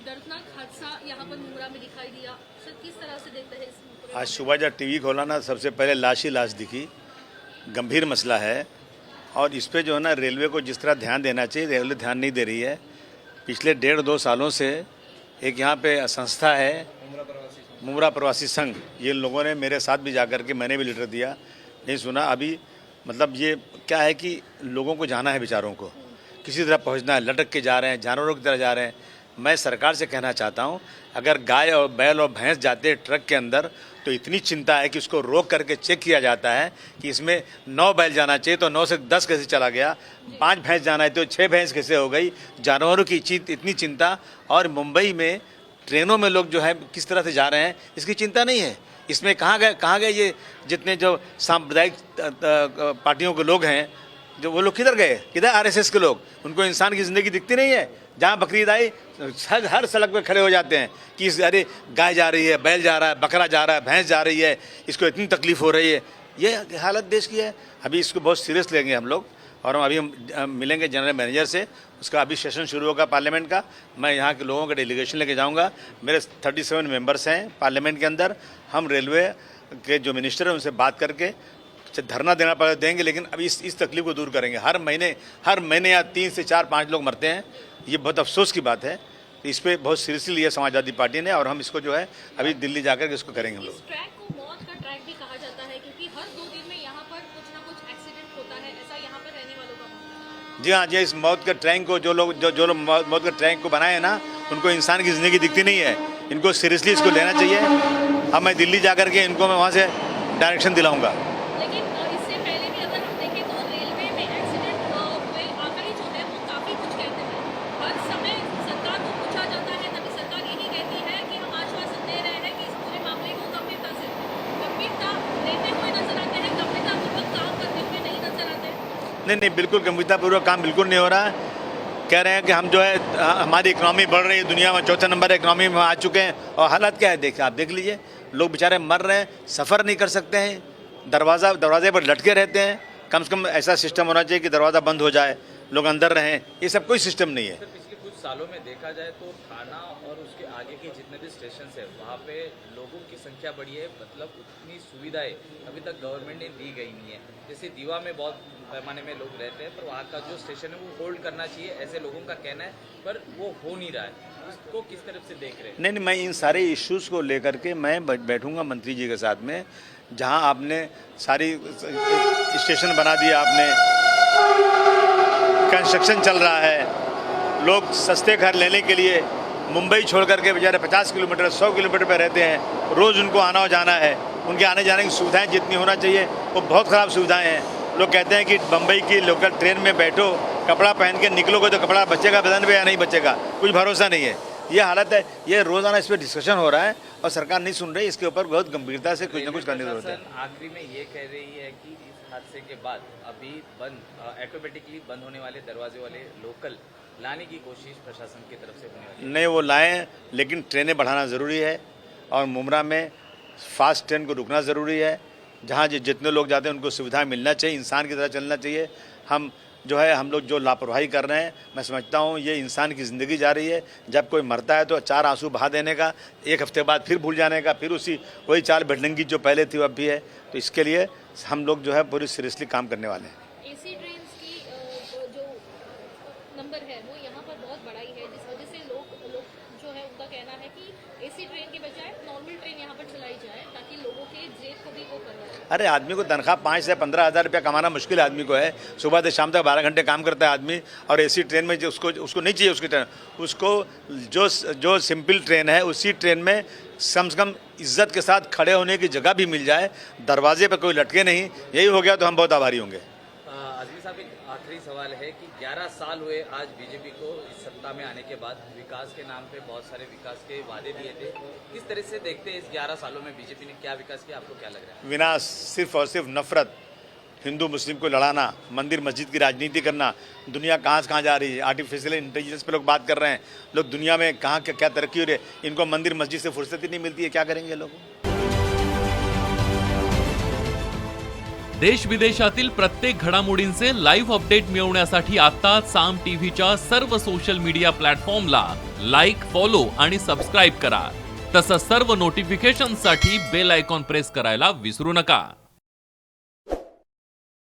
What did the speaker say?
दर्दनाक हादसा यहाँ पर मुंद्रा में दिखाई दिया। सर किस तरह से देखते हैं इस आज सुबह जब टीवी खोला ना, सबसे पहले लाश ही लाश दिखी। गंभीर मसला है और इस पे जो है ना, रेलवे को जिस तरह ध्यान देना चाहिए, रेलवे ध्यान नहीं दे रही है। पिछले 1.5-2 सालों से एक यहाँ पे संस्था है मुमरा प्रवासी संघ, ये लोगों ने मेरे साथ भी जाकर के, मैंने भी लेटर दिया, नहीं सुना। अभी मतलब ये क्या है कि लोगों को जाना है, बेचारों को किसी तरह पहुँचना है, लटक के जा रहे हैं, जानवरों की तरह जा रहे हैं। मैं सरकार से कहना चाहता हूं, अगर गाय और बैल और भैंस जाते हैं ट्रक के अंदर तो इतनी चिंता है कि उसको रोक करके चेक किया जाता है कि इसमें 9 बैल जाना चाहिए तो 9 से 10 कैसे चला गया, 5 भैंस जाना है तो 6 भैंस कैसे हो गई। जानवरों की इतनी चिंता। और मुंबई में ट्रेनों में लोग जो है किस तरह से जा रहे हैं, इसकी चिंता नहीं है। इसमें कहाँ गए ये जितने जो सांप्रदायिक पार्टियों के लोग हैं, जो वो लोग किधर गए, किधर आरएसएस के लोग? उनको इंसान की ज़िंदगी दिखती नहीं है। जहाँ बकरीद आई हर सड़क पे खड़े हो जाते हैं कि अरे गाय जा रही है, बैल जा रहा है, बकरा जा रहा है, भैंस जा रही है, इसको इतनी तकलीफ़ हो रही है। ये हालत देश की है। अभी इसको बहुत सीरियस लेंगे हम लोग और हम अभी मिलेंगे जनरल मैनेजर से। उसका अभी सेशन शुरू होगा पार्लियामेंट का। मैं यहाँ के लोगों का डेलीगेशन लेके जाऊँगा। मेरे 37 मेंबर्स हैं पार्लियामेंट के अंदर। हम रेलवे के जो मिनिस्टर हैं उनसे बात करके धरना देना पड़े देंगे, लेकिन अभी इस तकलीफ को दूर करेंगे। हर महीने या 3 से 4-5 लोग मरते हैं। ये बहुत अफसोस की बात है। इस पे बहुत सीरियसली लिया समाजवादी पार्टी ने और हम इसको जो है अभी दिल्ली जाकर के इसको करेंगे हम लोग। इस ट्रैक को मौत का ट्रैक भी कहा जाता है क्योंकि हर 2 दिन में यहाँ पर कुछ ना कुछ एक्सीडेंट होता है, ऐसा यहाँ पर रहने वालों का मानना है। जी हाँ जी, इस मौत का ट्रैक को जो लोग मौत का ट्रैक को बनाए हैं ना, उनको इंसान की ज़िंदगी दिखती नहीं है। इनको सीरियसली इसको लेना चाहिए। अब मैं दिल्ली जाकर के इनको मैं वहाँ से डायरेक्शन दिलाऊँगा। लेकिन इससे पहले भी अगर हम देखें तो रेलवे में एक्सीडेंट हुए आंकड़े जो है वो काफ़ी कुछ कहते हैं। हर समय सरकार को पूछा जाता है, तभी सरकार यही कहती है कि हम आश्वासन दे रहे हैं कि इस पूरे मामले को गंभीरता लेते हुए नजर आते हैं, गंभीरतापूर्वक काम करते हुए नहीं नजर आते। नहीं, बिल्कुल गंभीरतापूर्वक काम बिल्कुल नहीं हो रहा है। कह रहे हैं कि हम जो है हमारी इकनॉमी बढ़ रही है, दुनिया में 4थे नंबर इकनॉमी में आ चुके हैं। और हालत क्या है देखिए, आप देख लीजिए, लोग बेचारे मर रहे हैं, सफ़र नहीं कर सकते हैं, दरवाजे पर लटके रहते हैं। कम से कम ऐसा सिस्टम होना चाहिए कि दरवाज़ा बंद हो जाए, लोग अंदर रहें। ये सब कोई सिस्टम नहीं है। सर, पिछले कुछ सालों में देखा जाए तो थाना और उसके आगे के जितने भी स्टेशन है वहाँ पे लोगों की संख्या बढ़ी है, मतलब उतनी सुविधाएं अभी तक गवर्नमेंट ने दी गई नहीं है। जैसे दीवा में बहुत पैमाने में लोग रहते हैं, पर वहाँ का जो स्टेशन है वो होल्ड करना चाहिए, ऐसे लोगों का कहना है, पर वो हो नहीं रहा है। उसको किस तरफ से देख रहे हैं? नहीं, मैं इन सारे इश्यूज़ को लेकर के मैं बैठूंगा मंत्री जी के साथ में। जहां आपने सारी स्टेशन बना दिया, आपने कंस्ट्रक्शन चल रहा है, लोग सस्ते घर लेने के लिए मुंबई छोड़ करके बेचारे 50 किलोमीटर 100 किलोमीटर पर रहते हैं। रोज़ उनको आना और जाना है। उनके आने जाने की सुविधाएँ जितनी होना चाहिए वो बहुत ख़राब सुविधाएँ हैं। लोग कहते हैं कि बम्बई की लोकल ट्रेन में बैठो, कपड़ा पहन के निकलोगे तो कपड़ा बचेगा बदन पे या नहीं बचेगा, कुछ भरोसा नहीं है। ये हालत है। ये रोज़ाना इस पर डिस्कशन हो रहा है और सरकार नहीं सुन रही। इसके ऊपर बहुत गंभीरता से कुछ ना कुछ करने की जरूरत है। आखिरी में ये कह रही है कि इस हादसे के बाद अभी ऑटोमेटिकली बंद होने वाले दरवाजे वाले लोकल लाने की कोशिश प्रशासन की तरफ से होने वाली है। नहीं, वो लाएँ, लेकिन ट्रेनें बढ़ाना ज़रूरी है और मुमरा में फास्ट ट्रेन को रुकना ज़रूरी है। जहाँ जितने लोग जाते हैं उनको सुविधा मिलना चाहिए, इंसान की तरह चलना चाहिए। हम लोग जो लापरवाही कर रहे हैं, मैं समझता हूँ ये इंसान की ज़िंदगी जा रही है। जब कोई मरता है तो 4 आंसू बहा देने का, 1 हफ्ते बाद फिर भूल जाने का, फिर वही 4 भिड़ंगी जो पहले थी वो अब भी है। तो इसके लिए हम लोग जो है पूरी सीरियसली काम करने वाले हैं। एसी ट्रेन की जो नंबर है वो यहाँ पर बहुत बड़ा ही है, जिस वजह से लोग जो है उनका कहना है कि एसी ट्रेन के बजाय नॉर्मल ट्रेन यहाँ पर चलाई जाए ताकि लोगों के जेब को भी वो करवाए। अरे आदमी को तनख्वाह 5 से 15 हज़ार रुपया कमाना मुश्किल है आदमी को है। सुबह से शाम तक 12 घंटे काम करता है आदमी, और एसी ट्रेन में जो उसको नहीं चाहिए उसकी ट्रेन, उसको जो सिंपल ट्रेन है उसी ट्रेन में कम से कम इज्जत के साथ खड़े होने की जगह भी मिल जाए, दरवाजे पर कोई लटके नहीं। यही हो गया तो हम बहुत आभारी होंगे। आजमी साहब, एक आखिरी सवाल है कि 11 साल हुए आज बीजेपी को इस सत्ता में आने के बाद। विकास के नाम पे बहुत सारे विकास के वादे दिए थे, किस तरह से देखते हैं इस 11 सालों में बीजेपी ने क्या विकास किया, आपको क्या लग रहा है? विनाश, सिर्फ और सिर्फ नफरत, हिंदू मुस्लिम को लड़ाना, मंदिर मस्जिद की राजनीति करना। दुनिया कहाँ से कहाँ जा रही है। आर्टिफिशियल इंटेलिजेंस पे लोग बात कर रहे हैं। लोग दुनिया में कहाँ क्या तरक्की हो रही है। इनको मंदिर मस्जिद से फुर्सत ही नहीं मिलती है, क्या करेंगे लोग। देश विदेशातील प्रत्येक घडामोडींचे लाईव्ह अपडेट मिळवण्यासाठी आता साम टीव्हीच्या सर्व सोशल मीडिया प्लॅटफॉर्मला लाईक, फॉलो आणि सबस्क्राईब करा. तसंच सर्व नोटिफिकेशनसाठी बेल आयकॉन प्रेस करायला विसरू नका.